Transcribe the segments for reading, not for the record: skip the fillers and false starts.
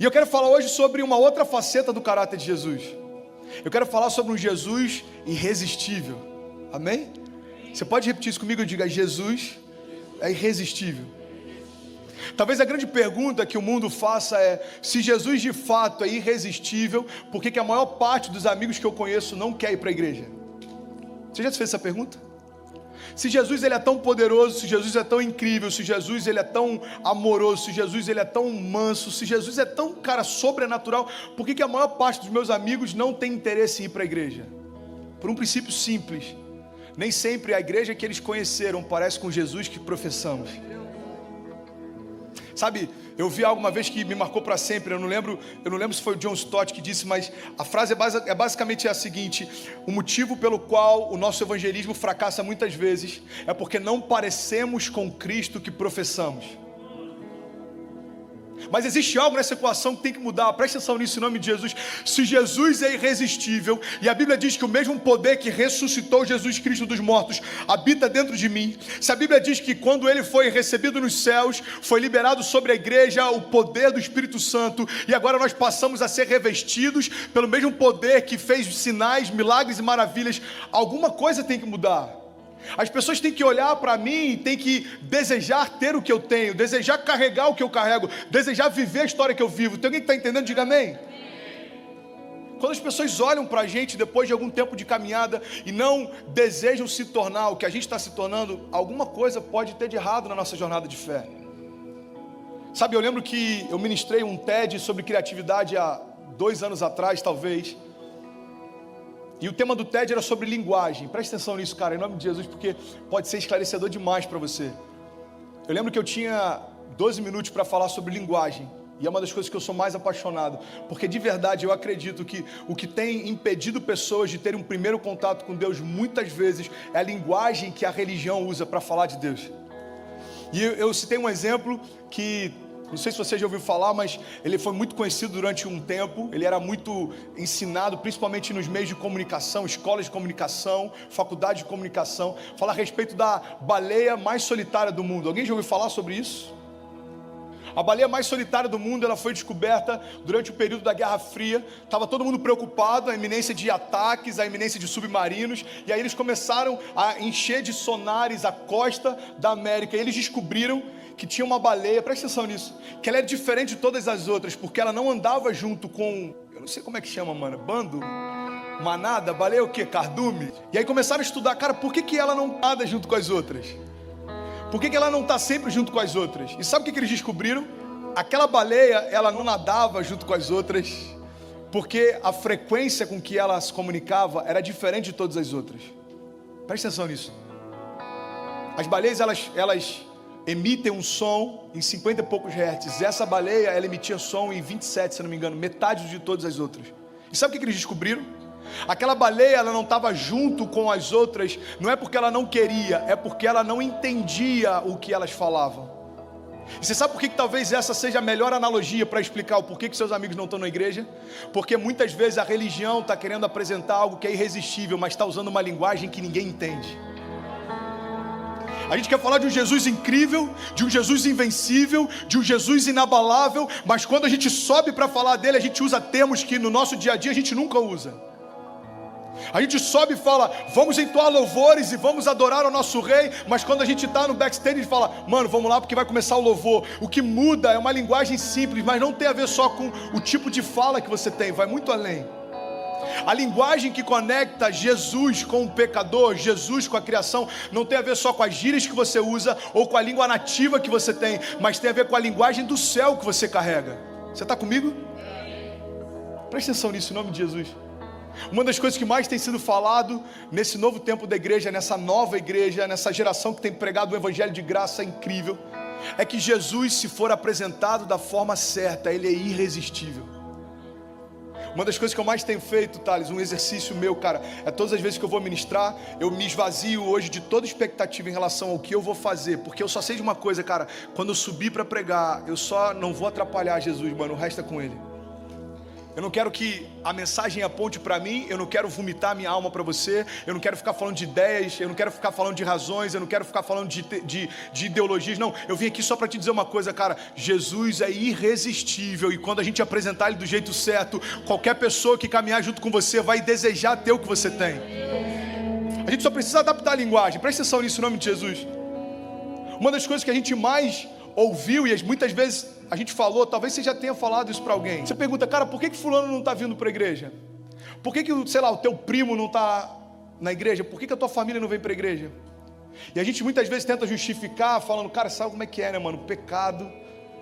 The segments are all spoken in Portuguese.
E eu quero falar hoje sobre uma outra faceta do caráter de Jesus. Eu quero falar sobre um Jesus irresistível. Amém? Você pode repetir isso comigo? Eu digo, Jesus é irresistível. Talvez a grande pergunta que o mundo faça é: se Jesus de fato é irresistível, por que a maior parte dos amigos que eu conheço não quer ir para a igreja? Você já se fez essa pergunta? Se Jesus ele é tão poderoso, se Jesus é tão incrível, se Jesus ele é tão amoroso, se Jesus ele é tão manso, se Jesus é tão, cara, sobrenatural, por que a maior parte dos meus amigos não tem interesse em ir para a igreja? Por um princípio simples: nem sempre a igreja que eles conheceram parece com Jesus que professamos. Sabe, eu vi algo uma vez que me marcou para sempre. Eu não lembro se foi o John Stott que disse, mas a frase é basicamente a seguinte: o motivo pelo qual o nosso evangelismo fracassa muitas vezes é porque não parecemos com Cristo que professamos. Mas existe algo nessa equação que tem que mudar. Presta atenção nisso em nome de Jesus. Se Jesus é irresistível, e a Bíblia diz que o mesmo poder que ressuscitou Jesus Cristo dos mortos habita dentro de mim, se a Bíblia diz que quando ele foi recebido nos céus, foi liberado sobre a igreja o poder do Espírito Santo, e agora nós passamos a ser revestidos pelo mesmo poder que fez sinais, milagres e maravilhas, alguma coisa tem que mudar. As pessoas têm que olhar para mim, têm que desejar ter o que eu tenho, desejar carregar o que eu carrego, desejar viver a história que eu vivo. Tem alguém que está entendendo? Diga amém. Quando as pessoas olham para a gente depois de algum tempo de caminhada e não desejam se tornar o que a gente está se tornando, alguma coisa pode ter de errado na nossa jornada de fé. Sabe, eu lembro que eu ministrei um TED sobre criatividade há 2 anos atrás, talvez. E o tema do TED era sobre linguagem. Presta atenção nisso, cara, em nome de Jesus, porque pode ser esclarecedor demais para você. Eu lembro que eu tinha 12 minutos para falar sobre linguagem. E é uma das coisas que eu sou mais apaixonado. Porque de verdade eu acredito que o que tem impedido pessoas de terem um primeiro contato com Deus muitas vezes é a linguagem que a religião usa para falar de Deus. E eu citei um exemplo que... não sei se você já ouviu falar, mas ele foi muito conhecido durante um tempo. Ele era muito ensinado, principalmente nos meios de comunicação, escolas de comunicação, faculdade de comunicação. Fala a respeito da baleia mais solitária do mundo. Alguém já ouviu falar sobre isso? A baleia mais solitária do mundo, ela foi descoberta durante o período da Guerra Fria. Estava todo mundo preocupado, a iminência de ataques, a iminência de submarinos. E aí eles começaram a encher de sonares a costa da América. E eles descobriram que tinha uma baleia, presta atenção nisso, que ela era diferente de todas as outras, porque ela não andava junto com, eu não sei como é que chama, mano, bando, manada, baleia o quê? Cardume? E aí começaram a estudar, cara, por que ela não anda junto com as outras? Por que ela não está sempre junto com as outras? E sabe o que eles descobriram? Aquela baleia, ela não nadava junto com as outras, porque a frequência com que ela se comunicava era diferente de todas as outras. Presta atenção nisso. As baleias, elas emitem um som em 50 e poucos hertz. Essa baleia, ela emitia som em 27, se não me engano, metade de todas as outras. E sabe o que eles descobriram? Aquela baleia, ela não estava junto com as outras, não é porque ela não queria, é porque ela não entendia o que elas falavam. E você sabe por que talvez essa seja a melhor analogia para explicar o porquê que seus amigos não estão na igreja? Porque muitas vezes a religião está querendo apresentar algo que é irresistível, mas está usando uma linguagem que ninguém entende. A gente quer falar de um Jesus incrível, de um Jesus invencível, de um Jesus inabalável, mas quando a gente sobe para falar dele, a gente usa termos que no nosso dia a dia a gente nunca usa. A gente sobe e fala, vamos entoar louvores e vamos adorar o nosso rei, mas quando a gente está no backstage, a gente fala, mano, vamos lá porque vai começar o louvor. O que muda é uma linguagem simples, mas não tem a ver só com o tipo de fala que você tem, vai muito além. A linguagem que conecta Jesus com o pecador, Jesus com a criação, não tem a ver só com as gírias que você usa ou com a língua nativa que você tem, mas tem a ver com a linguagem do céu que você carrega. Você está comigo? Presta atenção nisso em nome de Jesus. Uma das coisas que mais tem sido falado nesse novo tempo da igreja, nessa nova igreja, nessa geração que tem pregado o evangelho de graça incrível, é que Jesus, se for apresentado da forma certa, ele é irresistível. Uma das coisas que eu mais tenho feito, Thales, um exercício meu, cara, é todas as vezes que eu vou ministrar, eu me esvazio hoje de toda expectativa em relação ao que eu vou fazer, porque eu só sei de uma coisa, cara, quando eu subir para pregar, eu só não vou atrapalhar Jesus, mano, o resto é com ele. Eu não quero que a mensagem aponte para mim, eu não quero vomitar minha alma para você, eu não quero ficar falando de ideias, eu não quero ficar falando de razões, eu não quero ficar falando de ideologias, não. Eu vim aqui só para te dizer uma coisa, cara, Jesus é irresistível e quando a gente apresentar Ele do jeito certo, qualquer pessoa que caminhar junto com você vai desejar ter o que você tem. A gente só precisa adaptar a linguagem, presta atenção nisso em nome de Jesus. Uma das coisas que a gente mais ouviu e muitas vezes a gente falou, talvez você já tenha falado isso para alguém. Você pergunta, cara, por que fulano não está vindo para a igreja? Por que, sei lá, o teu primo não está na igreja? Por que a tua família não vem para a igreja? E a gente muitas vezes tenta justificar, falando, cara, sabe como é que é, né, mano? Pecado.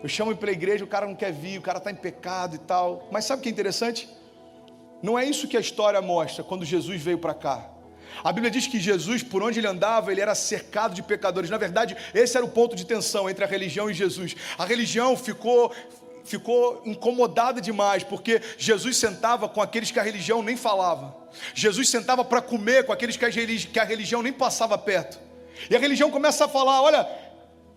Eu chamo ele para a igreja, o cara não quer vir, o cara está em pecado e tal. Mas sabe o que é interessante? Não é isso que a história mostra quando Jesus veio para cá. A Bíblia diz que Jesus, por onde ele andava, ele era cercado de pecadores. Na verdade, esse era o ponto de tensão entre a religião e Jesus. A religião ficou incomodada demais, porque Jesus sentava com aqueles que a religião nem falava. Jesus sentava para comer com aqueles que a religião nem passava perto. E a religião começa a falar, olha,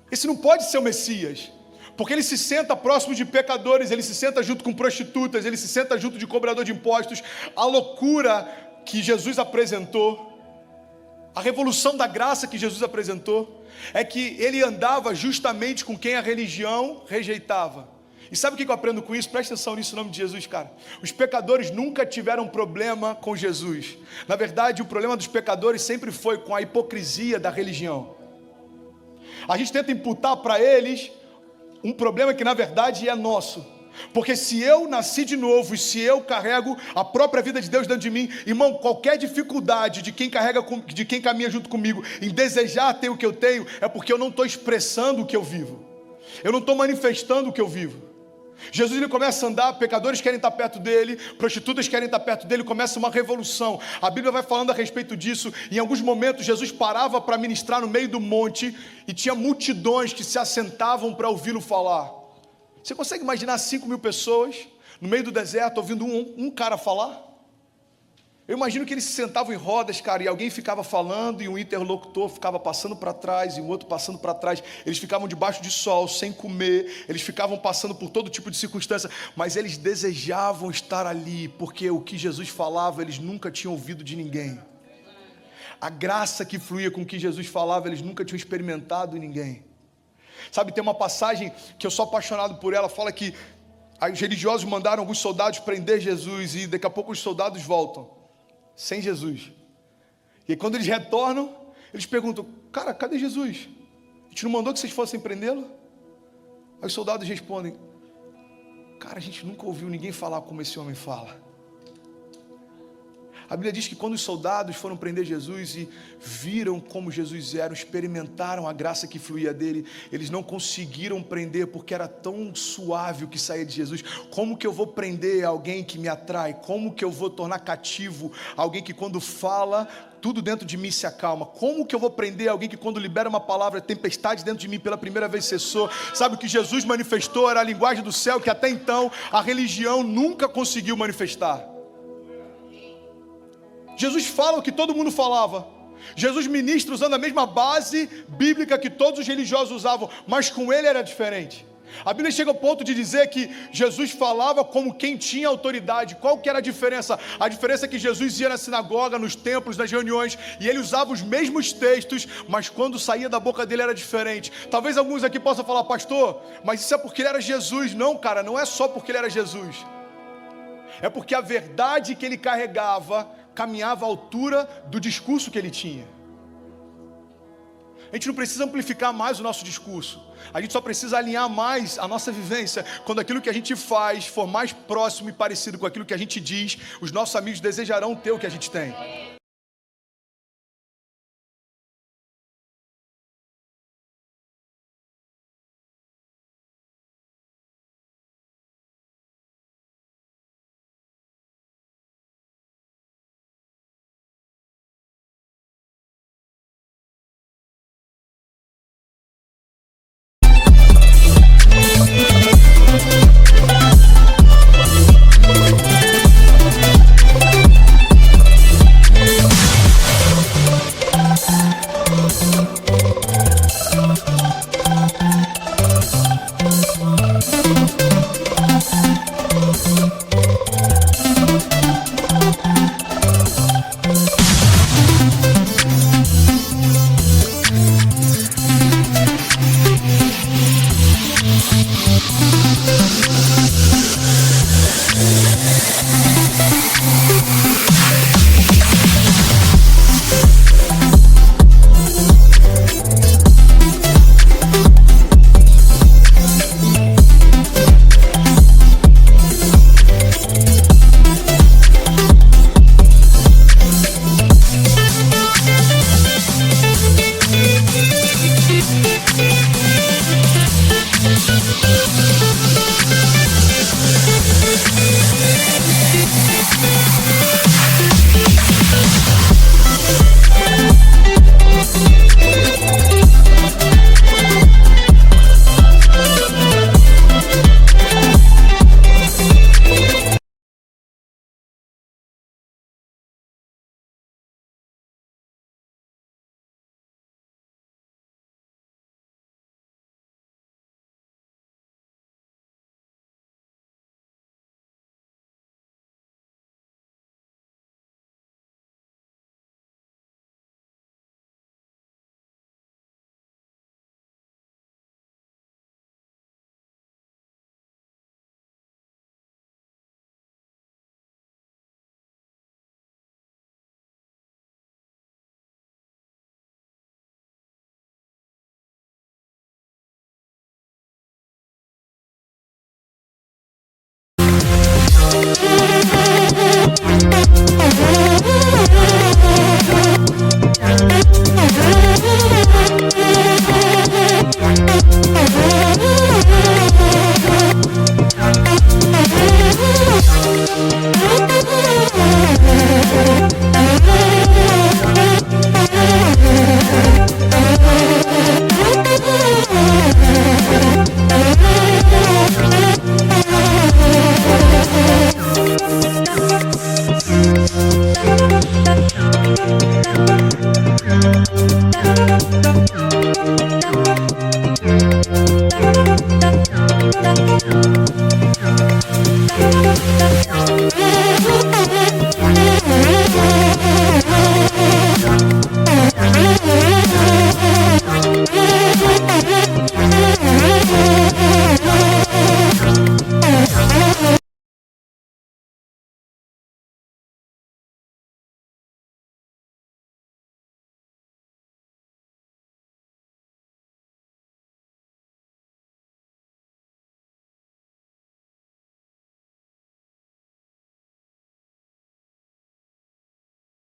esse não pode ser o Messias, porque ele se senta próximo de pecadores, ele se senta junto com prostitutas, ele se senta junto de cobrador de impostos. A loucura que Jesus apresentou, a revolução da graça que Jesus apresentou, é que ele andava justamente com quem a religião rejeitava. E sabe o que eu aprendo com isso? Presta atenção nisso em nome de Jesus, cara. Os pecadores nunca tiveram problema com Jesus. Na verdade, o problema dos pecadores sempre foi com a hipocrisia da religião. A gente tenta imputar para eles um problema que na verdade é nosso. Porque se eu nasci de novo e se eu carrego a própria vida de Deus dentro de mim, irmão, qualquer dificuldade de quem caminha junto comigo em desejar ter o que eu tenho, é porque eu não estou expressando o que eu vivo, eu não estou manifestando o que eu vivo. Jesus, ele começa a andar, pecadores querem estar perto dele, prostitutas querem estar perto dele, começa uma revolução. A Bíblia vai falando a respeito disso. Em alguns momentos Jesus parava para ministrar no meio do monte e tinha multidões que se assentavam para ouvi-lo falar. Você consegue imaginar 5.000 pessoas no meio do deserto ouvindo um cara falar? Eu imagino que eles se sentavam em rodas, cara, e alguém ficava falando e um interlocutor ficava passando para trás e o outro passando para trás. Eles ficavam debaixo de sol, sem comer, eles ficavam passando por todo tipo de circunstância, mas eles desejavam estar ali, porque o que Jesus falava eles nunca tinham ouvido de ninguém. A graça que fluía com o que Jesus falava eles nunca tinham experimentado em ninguém. Sabe, tem uma passagem que eu sou apaixonado por ela, fala que os religiosos mandaram alguns soldados prender Jesus e daqui a pouco os soldados voltam, sem Jesus. E aí, quando eles retornam, eles perguntam, cara, cadê Jesus? A gente não mandou que vocês fossem prendê-lo? Aí os soldados respondem, cara, a gente nunca ouviu ninguém falar como esse homem fala. A Bíblia diz que quando os soldados foram prender Jesus e viram como Jesus era, experimentaram a graça que fluía dele, eles não conseguiram prender porque era tão suave o que saía de Jesus. Como que eu vou prender alguém que me atrai? Como que eu vou tornar cativo alguém que quando fala, tudo dentro de mim se acalma? Como que eu vou prender alguém que quando libera uma palavra, tempestade dentro de mim pela primeira vez cessou? Sabe, o que Jesus manifestou era a linguagem do céu que até então a religião nunca conseguiu manifestar. Jesus fala o que todo mundo falava. Jesus ministra usando a mesma base bíblica que todos os religiosos usavam, mas com ele era diferente. A Bíblia chega ao ponto de dizer que Jesus falava como quem tinha autoridade. Qual que era a diferença? A diferença é que Jesus ia na sinagoga, nos templos, nas reuniões, e ele usava os mesmos textos, mas quando saía da boca dele era diferente. Talvez alguns aqui possam falar, pastor, mas isso é porque ele era Jesus. Não, cara, não é só porque ele era Jesus. É porque a verdade que ele carregava caminhava à altura do discurso que ele tinha. A gente não precisa amplificar mais o nosso discurso. A gente só precisa alinhar mais a nossa vivência. Quando aquilo que a gente faz for mais próximo e parecido com aquilo que a gente diz, os nossos amigos desejarão ter o que a gente tem.